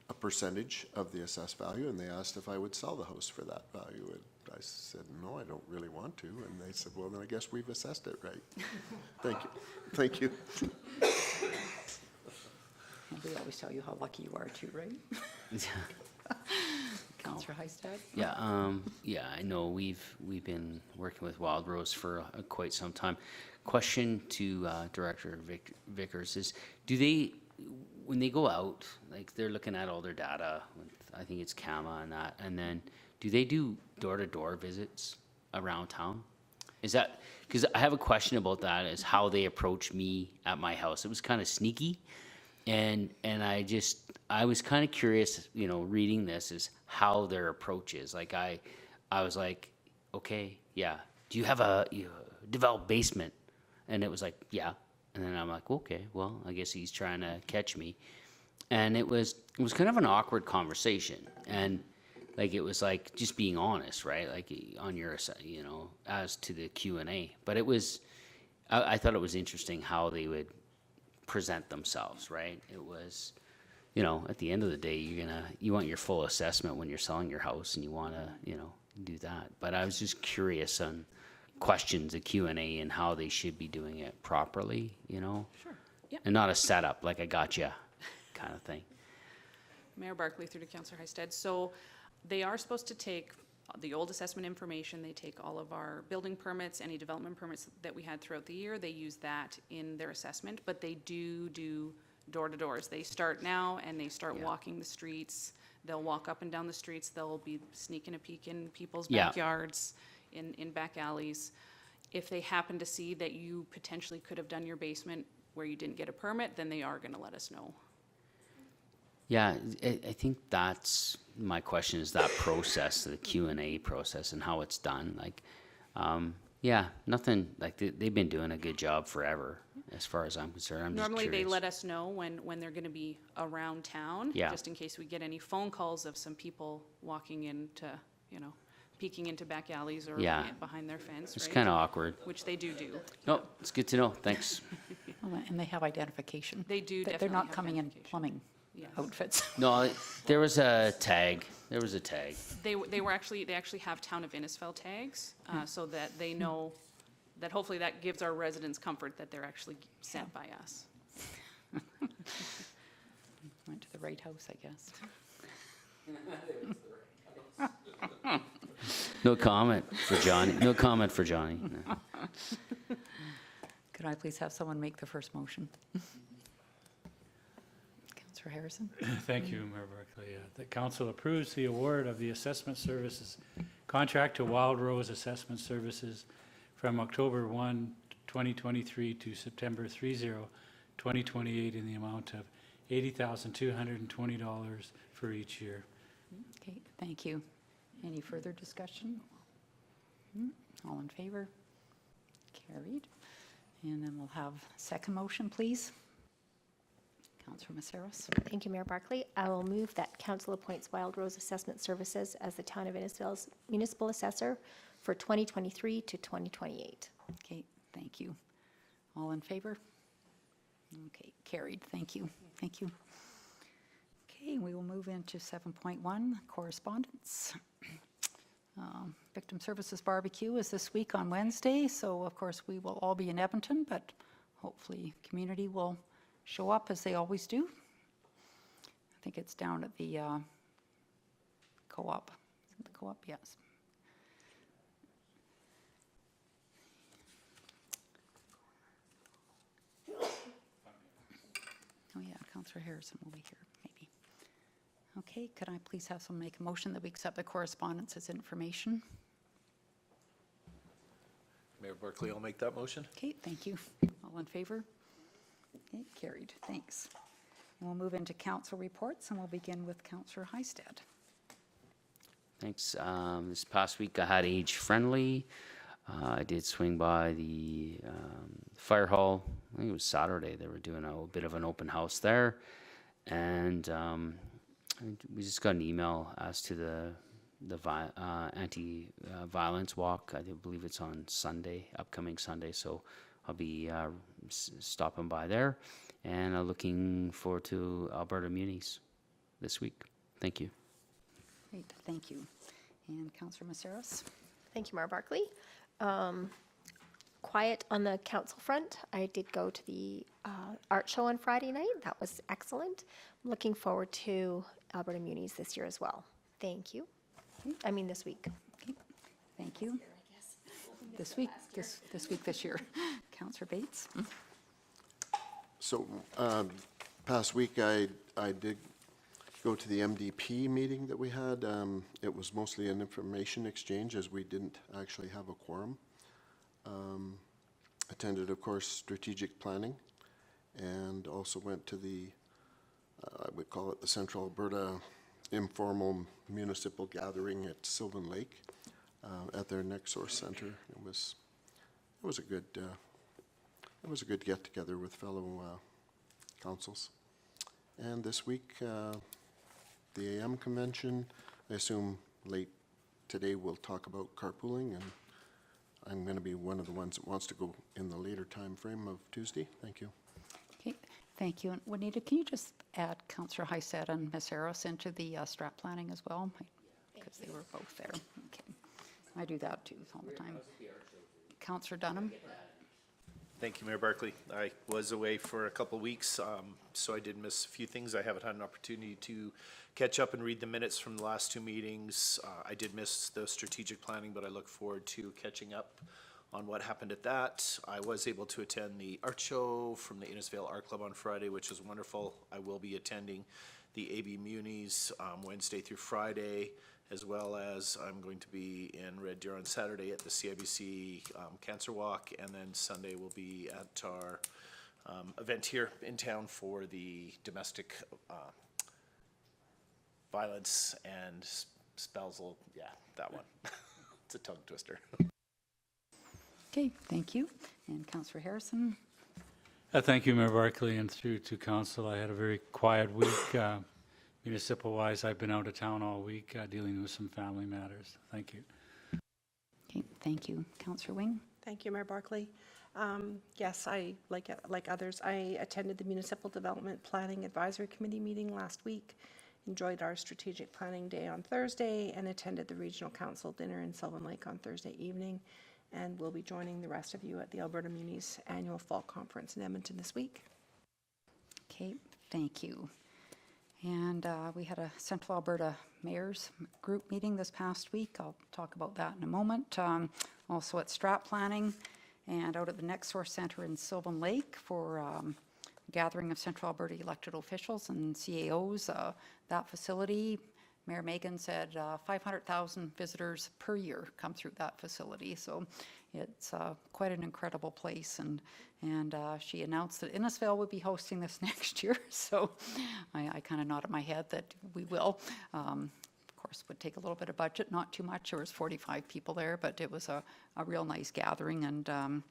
a percentage of the assessed value, and they asked if I would sell the house for that value. And I said, no, I don't really want to. And they said, well, then I guess we've assessed it right. Thank you. Thank you. And we always tell you how lucky you are too, right? Councillor Heistad? Yeah, I know we've been working with Wild Rose for quite some time. Question to Director Vickers is, do they, when they go out, like they're looking at all their data, with, I think it's CAMA and that, and then do they do door-to-door visits around town? Is that, because I have a question about that, is how they approach me at my house. It was kind of sneaky. And I was kind of curious, reading this, is how their approach is. Like I was like, okay, yeah. Do you have a developed basement? And it was like, yeah. And then I'm like, okay, well, I guess he's trying to catch me. And it was kind of an awkward conversation. And like, it was like just being honest, right? Like on your, as to the Q&A. But it was, I thought it was interesting how they would present themselves, right? It was, you know, at the end of the day, you want your full assessment when you're selling your house, and you want to, you know, do that. But I was just curious on questions, the Q&A, and how they should be doing it properly, you know? Sure, yep. And not a setup, like I gotcha kind of thing. Mayor Barkley through to Councillor Hystad. So they are supposed to take the old assessment information, they take all of our building permits, any development permits that we had throughout the year, they use that in their assessment, but they do door-to-doors. They start now and they start walking the streets. They'll walk up and down the streets. They'll be sneaking a peek in people's backyards, in back alleys. If they happen to see that you potentially could have done your basement where you didn't get a permit, then they are going to let us know. Yeah, I think that's my question, is that process, the Q&A process, and how it's done. Like, yeah, nothing, like, they've been doing a good job forever, as far as I'm concerned. I'm just Normally, they curious. let us know when they're going to be around town, Yeah. just in case we get any phone calls of some people walking into, you know, peeking into back alleys or Yeah. behind their fence, It's right? kind of awkward. Which they do. No, it's good to know, thanks. And they have identification. They do They're definitely not have coming in identification. plumbing Yes. outfits. No, there was a tag, They actually have Town of Innisfil tags, so that they know, that hopefully that gives our residents comfort that they're actually sent by us. Went to the right house, I guess. No comment for Johnny, no comment for Johnny. No. Could I please have someone make the first motion? Councillor Harrison? Thank you, Mayor Barkley. The council approves the award of the assessment services contract to Wild Rose Assessment Services from October 1, 2023 to September 30, 2028 in the amount of $80,220 for each year. Okay, thank you. Any further discussion? All in favor? Carried. And then we'll have second motion, please. Councillor Maceros? Thank you, Mayor Barkley. I will move that council appoints Wild Rose Assessment Services as the Town of Innisfil's municipal assessor for 2023 to 2028. Okay, thank you. All in favor? Okay, carried. Thank you. Thank you. Okay, we will move into 7.1, correspondence. Victim Services Barbecue is this week on Wednesday, so of course we will all be in Edmonton, but hopefully community will show up as they always do. I think it's down at the co-op. Is it the co-op? Yes. Oh yeah, Councillor Harrison will be here, maybe. Okay, could I please have someone make a motion that we accept the correspondence as information? Mayor Barkley, I'll make that motion. Okay, thank you. All in favor? Okay, carried, thanks. And we'll move into council reports, and we'll begin with Councillor Hystad. Thanks. This past week I had Age Friendly. I did swing by the fire hall. I think it was Saturday. They were doing a bit of an open house there. And we just got an email as to the anti-violence walk. I believe it's on Sunday, upcoming Sunday. So I'll be stopping by there. And looking forward to Alberta Munis this week. Thank you. Great, thank you. And Councillor Maceros? Thank you, Mayor Barkley. Quiet on the council front. I did go to the art show on Friday night. That was excellent. I'm looking forward to Alberta Munis this year as well. Thank you. I mean this week. Okay, thank you. This week, this year. Councillor Bates? So, past week, I did go to the MDP meeting that we had. It was mostly an information exchange, as we didn't actually have a quorum. Attended, of course, strategic planning, and also went to the, I would call it the Central Alberta Informal Municipal Gathering at Sylvan Lake at their NextSource Center. It was a good get together with fellow councils. And this week, the AM convention. I assume late today we'll talk about carpooling, and I'm going to be one of the ones that wants to go in the later time frame of Tuesday. Thank you. Okay, thank you. And Juanita, can you just add Councillor Hysett and Ms. Harris into the strat planning as well? Because they were both there. Okay. I do that too all the time. Councillor Dunham? Thank you, Mayor Barkley. I was away for a couple of weeks, so I did miss a few things. I haven't had an opportunity to catch up and read the minutes from the last two meetings. I did miss the strategic planning, but I look forward to catching up on what happened at that. I was able to attend the art show from the Innisfail Art Club on Friday, which was wonderful. I will be attending the AB Munis Wednesday through Friday, as well as I'm going to be in Red Deer on Saturday at the CIBC Cancer Walk, and then Sunday we'll be at our event here in town for the domestic violence and spousal, yeah, that one. It's a tongue twister. Okay, thank you. And Councillor Harrison? Thank you, Mayor Barkley, and through to council. I had a very quiet week. Municipal-wise, I've been out of town all week dealing with some family matters. Thank you. Okay, thank you. Councillor Wing? Thank you, Mayor Barkley. Yes, I, like others, I attended the Municipal Development Planning Advisory Committee meeting last week, enjoyed our strategic planning day on Thursday, and attended the Regional Council dinner in Sylvan Lake on Thursday evening, and will be joining the rest of you at the Alberta Munis Annual Fall Conference in Edmonton this week. Okay, thank you. And we had a Central Alberta Mayors Group meeting this past week. I'll talk about that in a moment. Also at Strat Planning and out at the Next Source Centre in Sylvan Lake for a gathering of Central Alberta elected officials and CAOs. That facility, Mayor Megan said 500,000 visitors per year come through that facility. So it's quite an incredible place. And she announced that Innisfail would be hosting this next year. So I kind of nodded my head that we will. Of course, would take a little bit of budget, not too much. There was 45 people there, but it was a real nice gathering, and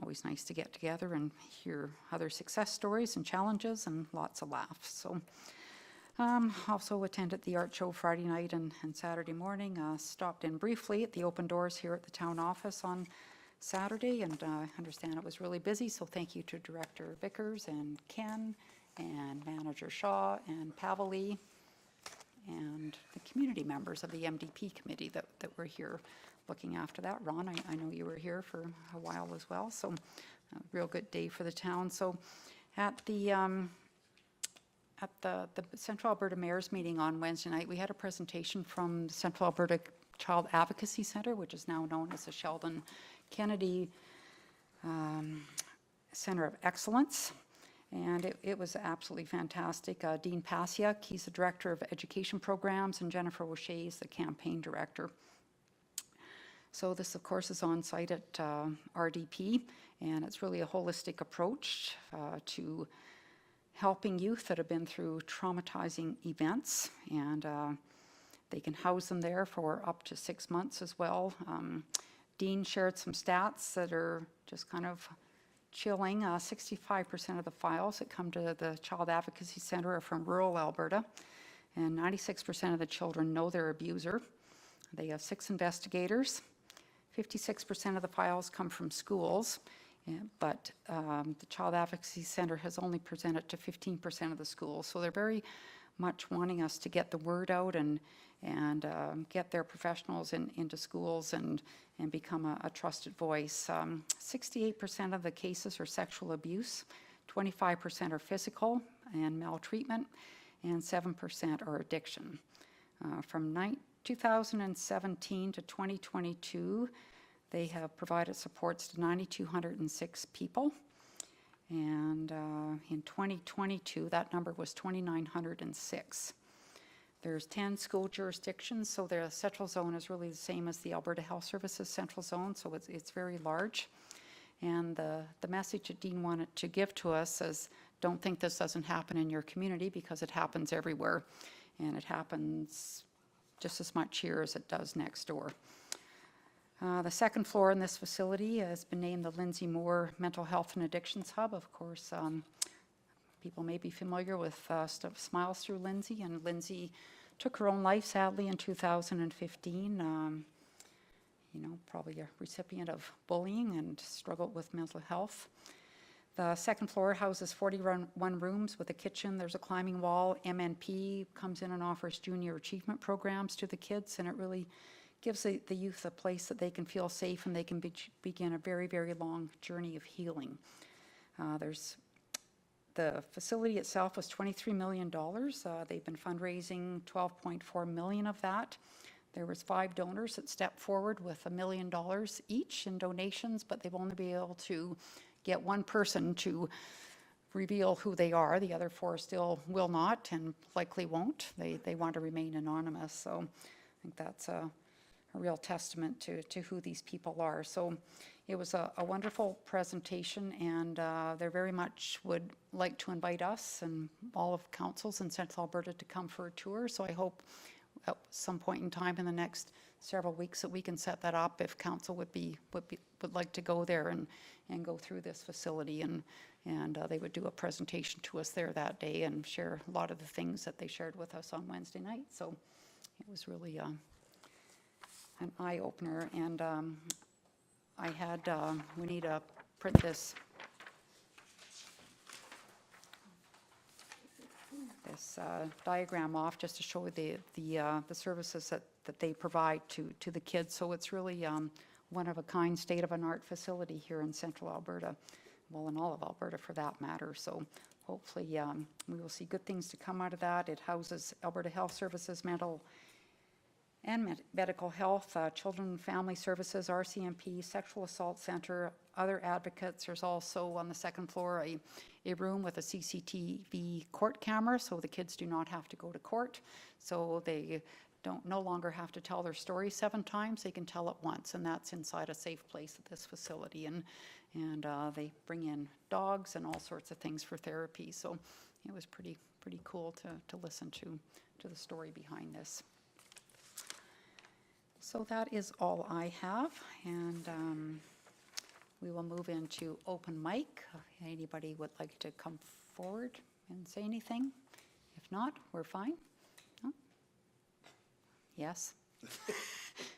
always nice to get together and hear other success stories and challenges and lots of laughs. So also attended the art show Friday night and Saturday morning. Stopped in briefly at the open doors here at the town office on Saturday, and I understand it was really busy, so thank you to Director Vickers and Ken and Manager Shaw and Pavali and the community members of the MDP committee that were here looking after that. Ron, I know you were here for a while as well, so a real good day for the town. So at the Central Alberta Mayor's meeting on Wednesday night, we had a presentation from the Central Alberta Child Advocacy Centre, which is now known as the Sheldon Kennedy Centre of Excellence. And it was absolutely fantastic. Dean Pasiak, he's the Director of Education Programs, and Jennifer O'Shea is the Campaign Director. So this, of course, is on site at RDP, and it's really a holistic approach to helping youth that have been through traumatizing events, and they can house them there for up to 6 months as well. Dean shared some stats that are just kind of chilling. 65% of the files that come to the Child Advocacy Centre are from rural Alberta, and 96% of the children know their abuser. They have 6 investigators. 56% of the files come from schools, but the Child Advocacy Centre has only presented to 15% of the schools. So they're very much wanting us to get the word out and get their professionals into schools and become a trusted voice. 68% of the cases are sexual abuse, 25% are physical and maltreatment, and 7% are addiction. From 2017 to 2022, they have provided supports to 9,206 people. And in 2022, that number was 2,906. There's 10 school jurisdictions, so their central zone is really the same as the Alberta Health Services central zone, so it's very large. And the message that Dean wanted to give to us is, don't think this doesn't happen in your community, because it happens everywhere. And it happens just as much here as it does next door. The second floor in this facility has been named the Lindsay Moore Mental Health and Addictions Hub. Of course, people may be familiar with Smiles Through Lindsay, and Lindsay took her own life, sadly, in 2015. probably a recipient of bullying and struggled with mental health. The second floor houses 41 rooms with a kitchen. There's a climbing wall. MNP comes in and offers junior achievement programs to the kids, and it really gives the youth a place that they can feel safe and they can begin a very, very long journey of healing. The facility itself was $23 million. They've been fundraising $12.4 million of that. There was 5 donors that stepped forward with $1 million each in donations, but they've only been able to get one person to reveal who they are. The other 4 still will not and likely won't. They want to remain anonymous. So I think that's a real testament to who these people are. So it was a wonderful presentation, and they very much would like to invite us and all of councils in Central Alberta to come for a tour. So I hope at some point in time in the next several weeks that we can set that up if council would like to go there and go through this facility, and they would do a presentation to us there that day and share a lot of the things that they shared with us on Wednesday night. So it was really an eye-opener, and I had, we need to print this diagram off just to show the services that they provide to the kids. So it's really one of a kind, state-of-an-art facility here in Central Alberta, well, in all of Alberta for that matter. So hopefully we will see good things to come out of that. It houses Alberta Health Services, mental and medical health, children and family services, RCMP, sexual assault center, other advocates. There's also on the second floor a room with a CCTV court camera, so the kids do not have to go to court. So they no longer have to tell their story 7 times. They can tell it once, and that's inside a safe place at this facility. And they bring in dogs and all sorts of things for therapy. So it was pretty cool to listen to the story behind this. So that is all I have, and we will move into open mic. If anybody would like to come forward and say anything? If not, we're fine. No? Yes.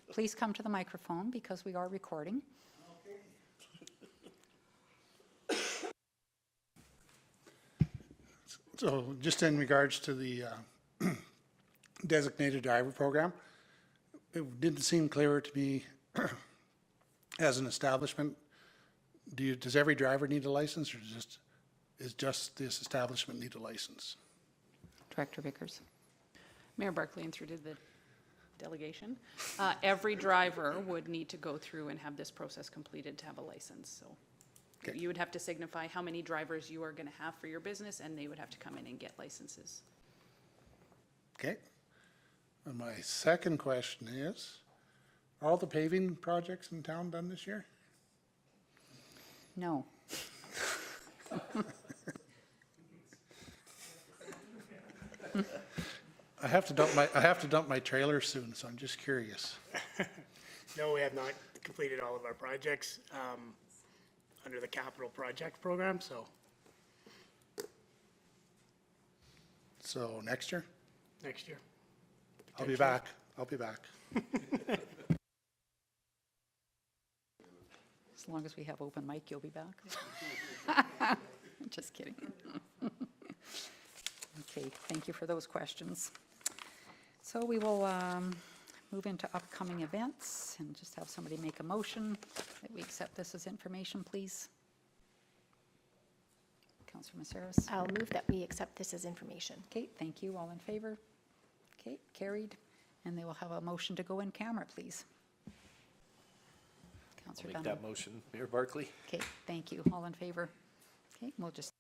Please come to the microphone because we are recording. So just in regards to the designated driver program, it didn't seem clearer to me as an establishment. Does every driver need a license, or is just this establishment need a license? Director Vickers. Mayor Barkley, and through to the delegation, every driver would need to go through and have this process completed to have a license. So Okay. you would have to signify how many drivers you are going to have for your business, and they would have to come in and get licenses. Okay. And my second question is, are all the paving projects in town done this year? No. I have to dump my trailer soon, so I'm just curious. No, we have not completed all of our projects under the capital project program, so So next year? next year. I'll be back. I'll be back. As long as we have open mic, you'll be back. Just kidding. Okay, thank you for those questions. So we will move into upcoming events and just have somebody make a motion that we accept this as information, please. Councillor Maceras. I'll move that we accept this as information. Okay, thank you. All in favor? Okay, carried. And they will have a motion to go in camera, please. Councillor Make Dunham. that motion. Mayor Barkley? Okay, thank you. All in favor? Okay, we'll just